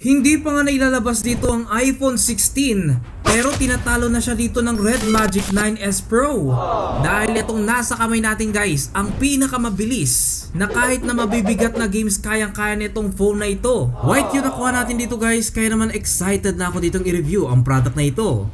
Hindi pa nga nailalabas dito ang iPhone 16 pero tinatalo na siya dito ng Red Magic 9S Pro. Dahil itong nasa kamay natin guys, ang pinakamabilis na kahit na mabibigat na games kayang-kaya nitong phone na ito. White yung nakuha natin dito guys, kaya naman excited na ako ditong i-review ang product na ito.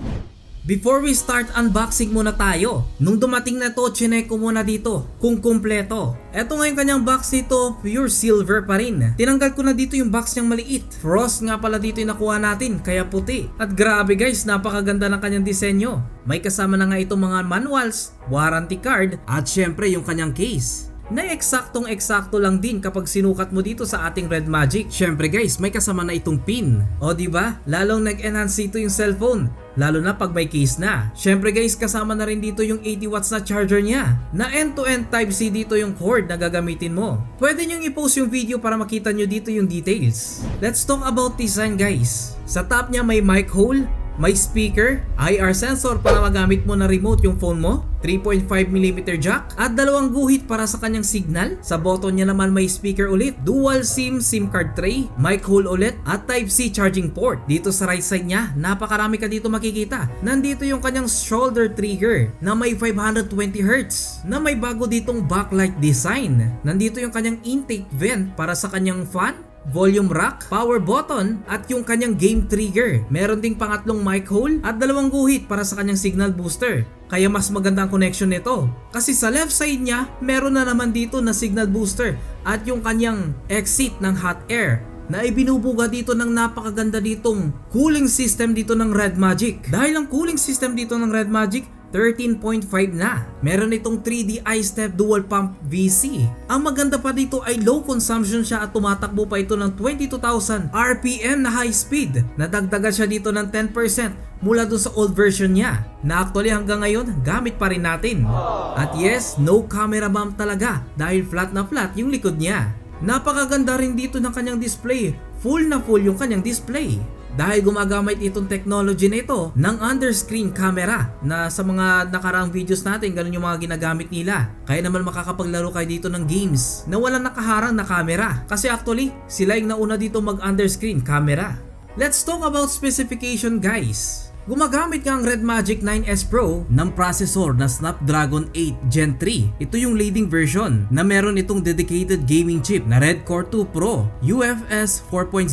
Before we start, unboxing muna tayo. Nung dumating na to, chinek ko muna dito kung kumpleto. Eto nga yung kanyang box dito, pure silver pa rin. Tinanggal ko na dito yung box niyang maliit. Frost nga pala dito yung nakuha natin, kaya puti. At grabe guys, napakaganda ng kanyang disenyo. May kasama na nga itong mga manuals, warranty card, at syempre yung kanyang case na eksaktong-eksakto lang din kapag sinukat mo dito sa ating Red Magic. Syempre guys, may kasama na itong pin. O diba? Lalong nag-enhance dito yung cellphone. Lalo na pag may case na. Syempre guys, kasama na rin dito yung 80 watts na charger niya. Na end-to-end Type-C dito yung cord na gagamitin mo. Pwede nyong i-post yung video para makita nyo dito yung details. Let's talk about design guys. Sa top niya may mic hole, may speaker, IR sensor para magamit mo na remote yung phone mo, 3.5mm jack, at dalawang guhit para sa kanyang signal. Sa button niya naman may speaker ulit, dual SIM card tray, mic hole ulit, at Type-C charging port. Dito sa right side niya, napakarami ka dito makikita. Nandito yung kanyang shoulder trigger na may 520Hz, na may bago ditong backlight design. Nandito yung kanyang intake vent para sa kanyang fan, volume rack, power button, at yung kanyang game trigger. Meron ding pangatlong mic hole at dalawang guhit para sa kanyang signal booster. Kaya mas maganda ang connection nito. Kasi sa left side niya, meron na naman dito na signal booster at yung kanyang exit ng hot air na ibinubuga dito ng napakaganda ditong cooling system dito ng Red Magic. Dahil ang cooling system dito ng Red Magic 13.5 na. Meron itong 3D I-Step Dual Pump VC. Ang maganda pa dito ay low consumption siya at tumatakbo pa ito ng 22,000 RPM na high speed. Nadagdagan siya dito ng 10% mula dun sa old version niya, na actually hanggang ngayon gamit pa rin natin. At yes, no camera bump talaga dahil flat na flat yung likod niya. Napakaganda rin dito ng kanyang display. Full na full yung kanyang display. Dahil gumagamit itong technology na ito ng under-screen camera na sa mga nakaraang videos natin, ganun yung mga ginagamit nila. Kaya naman makakapaglaro kayo dito ng games na walang nakaharang na camera. Kasi actually, sila yung nauna dito mag-under-screen camera. Let's talk about specification guys. Gumagamit nga ang Red Magic 9S Pro ng processor na Snapdragon 8 Gen 3. Ito yung leading version na meron itong dedicated gaming chip na Red Core 2 Pro, UFS 4.0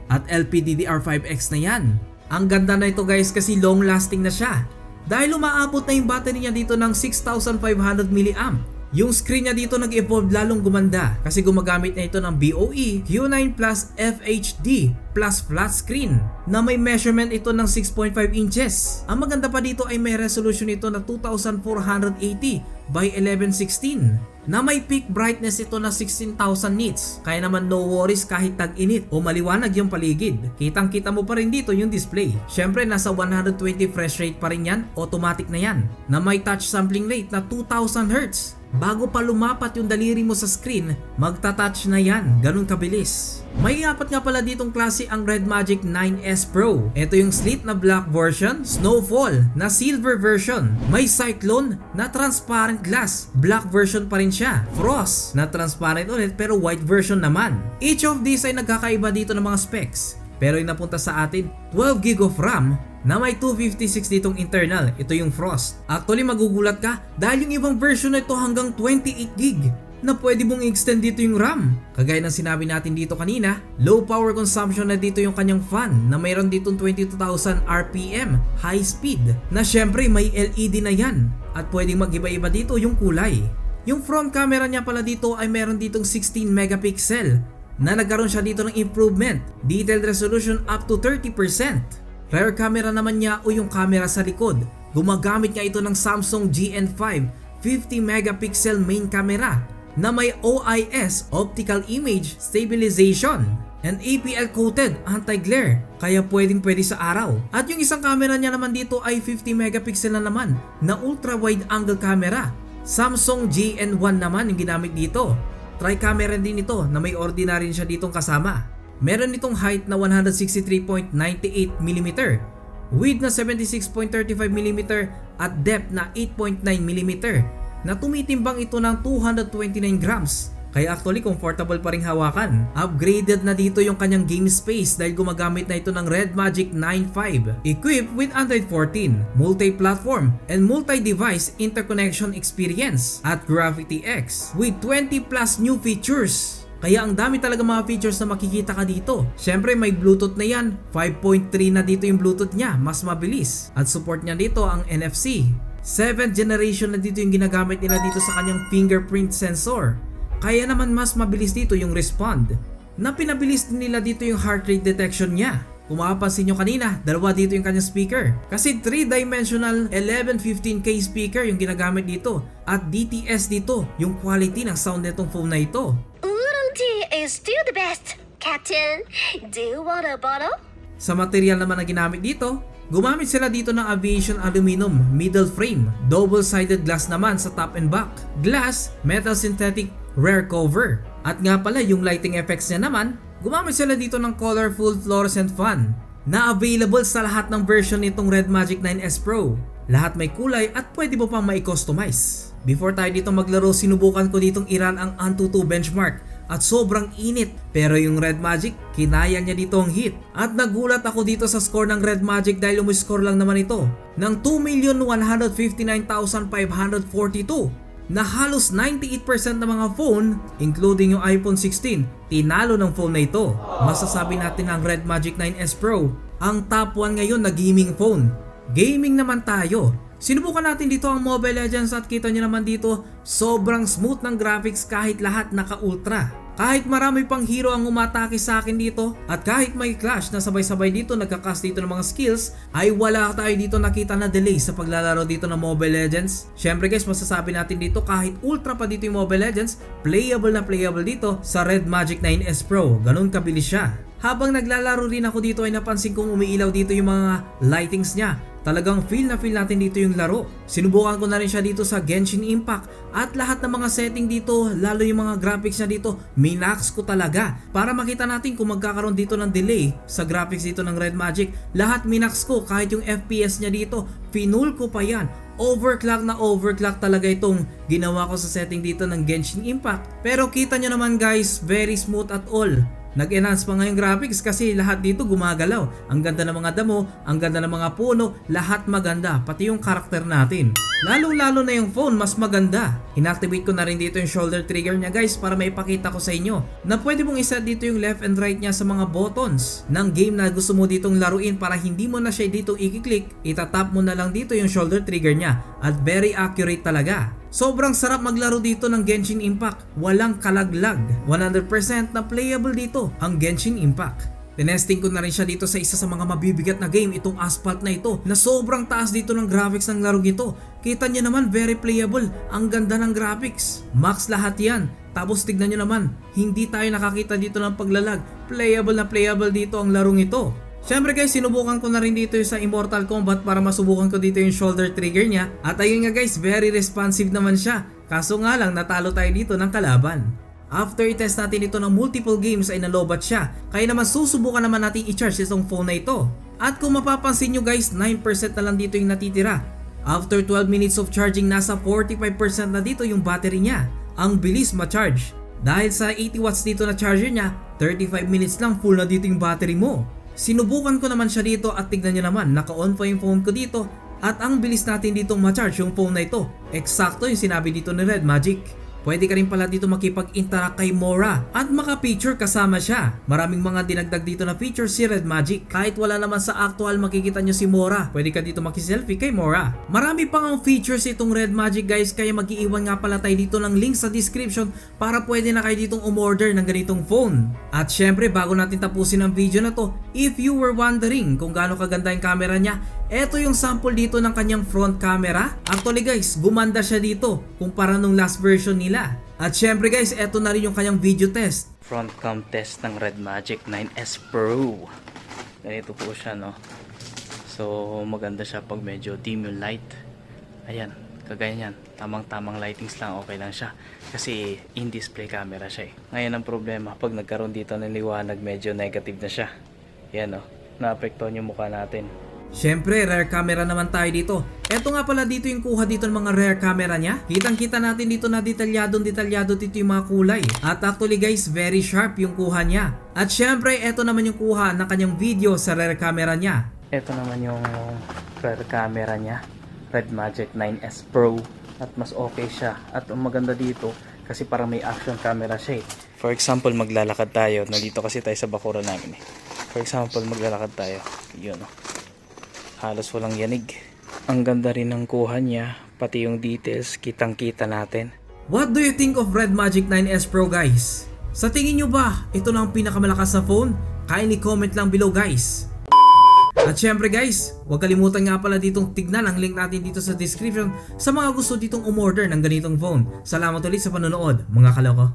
at LPDDR5X na yan. Ang ganda na ito guys kasi long lasting na siya. Dahil umaabot na yung battery niya dito ng 6,500 mAh. Yung screen niya dito nag-evolve lalong gumanda kasi gumagamit na ito ng BOE Q9 Plus FHD plus flat screen na may measurement ito ng 6.5 inches. Ang maganda pa dito ay may resolution ito na 2480 by 1116 na may peak brightness ito na 16,000 nits. Kaya naman no worries kahit tag-init o maliwanag yung paligid. Kitang kita mo pa rin dito yung display. Syempre nasa 120 refresh rate pa rin yan, automatic na yan. Na may touch sampling rate na 2000 Hz. Bago pa lumapat yung daliri mo sa screen, magta-touch na yan, ganun kabilis. May apat nga pala ditong klase ang Red Magic 9S Pro. Ito yung slit na black version, Snowfall na silver version, may Cyclone na transparent glass, black version pa rin siya, Frost na transparent ulit pero white version naman. Each of these ay nagkakaiba dito ng mga specs. Pero yung napunta sa atin, 12GB of RAM na may 256 ditong internal. Ito yung Frost. Actually magugulat ka dahil yung ibang version na ito hanggang 28GB na pwede mong i-extend dito yung RAM. Kagaya ng sinabi natin dito kanina, low power consumption na dito yung kanyang fan na mayroon ditong 22,000 RPM high speed na syempre may LED na yan at pwedeng mag-iba-iba dito yung kulay. Yung front camera niya pala dito ay meron ditong 16 megapixel na nagkaroon siya dito ng improvement, detailed resolution up to 30%. Rear camera naman niya o yung camera sa likod, gumagamit nga ito ng Samsung GN5 50 megapixel main camera na may OIS optical image stabilization and APL coated anti-glare kaya pwede sa araw. At yung isang camera niya naman dito ay 50 megapixel na naman na ultra wide angle camera. Samsung GN1 naman yung ginamit dito. Tri-camera din ito na may ordinary siya ditong kasama. Meron itong height na 163.98mm, width na 76.35mm at depth na 8.9mm na tumitimbang ito ng 229 grams Kaya actually comfortable pa ring hawakan. Upgraded na dito yung kanyang game space dahil gumagamit na ito ng Red Magic 9.5. Equipped with Android 14, multi-platform, and multi-device interconnection experience at Gravity X with 20 plus new features. Kaya ang dami talaga mga features na makikita ka dito. Syempre may Bluetooth na yan, 5.3 na dito yung Bluetooth niya, mas mabilis. At support niya dito ang NFC. 7th generation na dito yung ginagamit nila dito sa kanyang fingerprint sensor. Kaya naman mas mabilis dito yung respond. Na pinabilis din nila dito yung heart rate detection niya. Kung makapansin nyo kanina, dalawa dito yung kanyang speaker. Kasi 3-dimensional 1115K speaker yung ginagamit dito. At DTS dito, yung quality ng sound nitong phone na ito. Tea is still the best. Captain, do you want a bottle? Sa material naman na ginamit dito, gumamit sila dito ng aviation aluminum middle frame, double-sided glass naman sa top and back, glass, metal synthetic rear cover. At nga pala yung lighting effects niya naman, gumamit sila dito ng colorful fluorescent fan na available sa lahat ng version nitong Red Magic 9S Pro. Lahat may kulay at pwede mo pang mai-customize. Before tayo dito maglaro, sinubukan ko ditong i-run ang Antutu benchmark at sobrang init, pero yung Red Magic, kinaya niya dito ang hit. At nagulat ako dito sa score ng Red Magic dahil umiscore lang naman ito ng 2,159,542 na halos 98% ng mga phone, including yung iPhone 16, tinalo ng phone na ito. Masasabi natin ang Red Magic 9S Pro, ang top 1 ngayon na gaming phone. Gaming naman tayo. Sinubukan natin dito ang Mobile Legends at kita nyo naman dito, sobrang smooth ng graphics kahit lahat naka-ultra. Kahit marami pang hero ang umatake sa akin dito at kahit may clash na sabay-sabay dito nagka-cast dito ng mga skills, ay wala tayo dito nakita na delay sa paglalaro dito ng Mobile Legends. Syempre guys, masasabi natin dito kahit ultra pa dito yung Mobile Legends, playable na playable dito sa Red Magic 9S Pro. Ganun kabilis siya. Habang naglalaro rin ako dito ay napansin kong umiilaw dito yung mga lightings niya. Talagang feel na feel natin dito yung laro. Sinubukan ko na rin siya dito sa Genshin Impact at lahat ng mga setting dito, lalo yung mga graphics niya dito, minax ko talaga para makita natin kung magkakaroon dito ng delay sa graphics dito ng Red Magic. Lahat minax ko, kahit yung FPS niya dito, pinull ko pa yan. Overclock na overclock talaga itong ginawa ko sa setting dito ng Genshin Impact. Pero kita nyo naman guys, very smooth at all. Nag-enhance pa nga yung graphics kasi lahat dito gumagalaw. Ang ganda ng mga damo, ang ganda ng mga puno, lahat maganda, pati yung karakter natin. Lalo na yung phone, mas maganda. Inactivate ko na rin dito yung shoulder trigger niya guys para maipakita ko sa inyo na pwede mong iset dito yung left and right niya sa mga buttons ng game na gusto mo ditong laruin para hindi mo na siya dito i-click, itatap mo na lang dito yung shoulder trigger niya at very accurate talaga. Sobrang sarap maglaro dito ng Genshin Impact. Walang kalaglag. 100% na playable dito ang Genshin Impact. Tinesting ko na rin siya dito sa isa sa mga mabibigat na game, itong Asphalt na ito, na sobrang taas dito ng graphics ng laro ito. Kita nyo naman, very playable. Ang ganda ng graphics. Max lahat yan. Tapos tignan nyo naman, hindi tayo nakakita dito ng paglalag. Playable na playable dito ang larong ito. Syempre guys, sinubukan ko na rin dito sa Immortal Kombat para masubukan ko dito yung shoulder trigger niya. At ayun nga guys, very responsive naman siya. Kaso nga lang, natalo tayo dito ng kalaban. After i-test natin ito ng multiple games ay nalobat siya. Kaya naman susubukan naman natin i-charge itong phone na ito. At kung mapapansin nyo guys, 9% na lang dito yung natitira. After 12 minutes of charging, nasa 45% na dito yung battery niya. Ang bilis ma-charge. Dahil sa 80 watts dito na charger niya, 35 minutes lang full na dito yung battery mo. Sinubukan ko naman siya dito at tignan nyo naman, naka-on pa yung phone ko dito at ang bilis natin dito ma-charge yung phone na ito. Eksakto yung sinabi dito ni Red Magic. Pwede ka rin pala dito makipag-interact kay Mora at maka-feature kasama siya. Maraming mga dinagdag dito na feature si Red Magic. Kahit wala naman sa actual makikita nyo si Mora, pwede ka dito makiselfie kay Mora. Marami pang ang features itong Red Magic guys, kaya mag-iiwan nga pala tayo dito ng link sa description para pwede na kayo ditong umorder ng ganitong phone. At syempre bago natin tapusin ang video na to, if you were wondering kung gaano kaganda yung camera niya, eto yung sample dito ng kanyang front camera. Actually guys, gumanda siya dito kumpara nung last version nila. At syempre guys, eto na rin yung kanyang video test. Front cam test ng Red Magic 9S Pro. Ganito po siya, no? So maganda siya pag medyo dim yung light. Ayan, kagaya niyan. Tamang-tamang lightings lang, okay lang siya. Kasi in-display camera siya eh. Ngayon ang problema, pag nagkaroon dito ng liwanag, medyo negative na siya. Yan, no? Naapektuhan yung mukha natin. Syempre, rear camera naman tayo dito. Eto nga pala dito yung kuha dito ng mga rear camera niya. Kitang-kita natin dito na detalyado dito yung mga kulay. At actually guys, very sharp yung kuha niya. At syempre, eto naman yung kuha ng kanyang video sa rear camera niya. Ito naman yung rear camera niya, Red Magic 9S Pro, at mas okay siya. At ang maganda dito kasi parang may action camera siya eh. For example, maglalakad tayo. Nandito kasi tayo sa bakura namin eh. For example, maglalakad tayo. Yun oh. Halos walang yanig. Ang ganda rin ng kuha niya, pati yung details, kitang-kita natin. What do you think of Red Magic 9S Pro guys? Sa tingin nyo ba, ito na ang pinakamalakas na phone? Kindly comment lang below guys. At syempre guys, huwag kalimutan nga pala ditong tignan ang link natin dito sa description sa mga gusto ditong umorder ng ganitong phone. Salamat ulit sa panonood mga kaloko.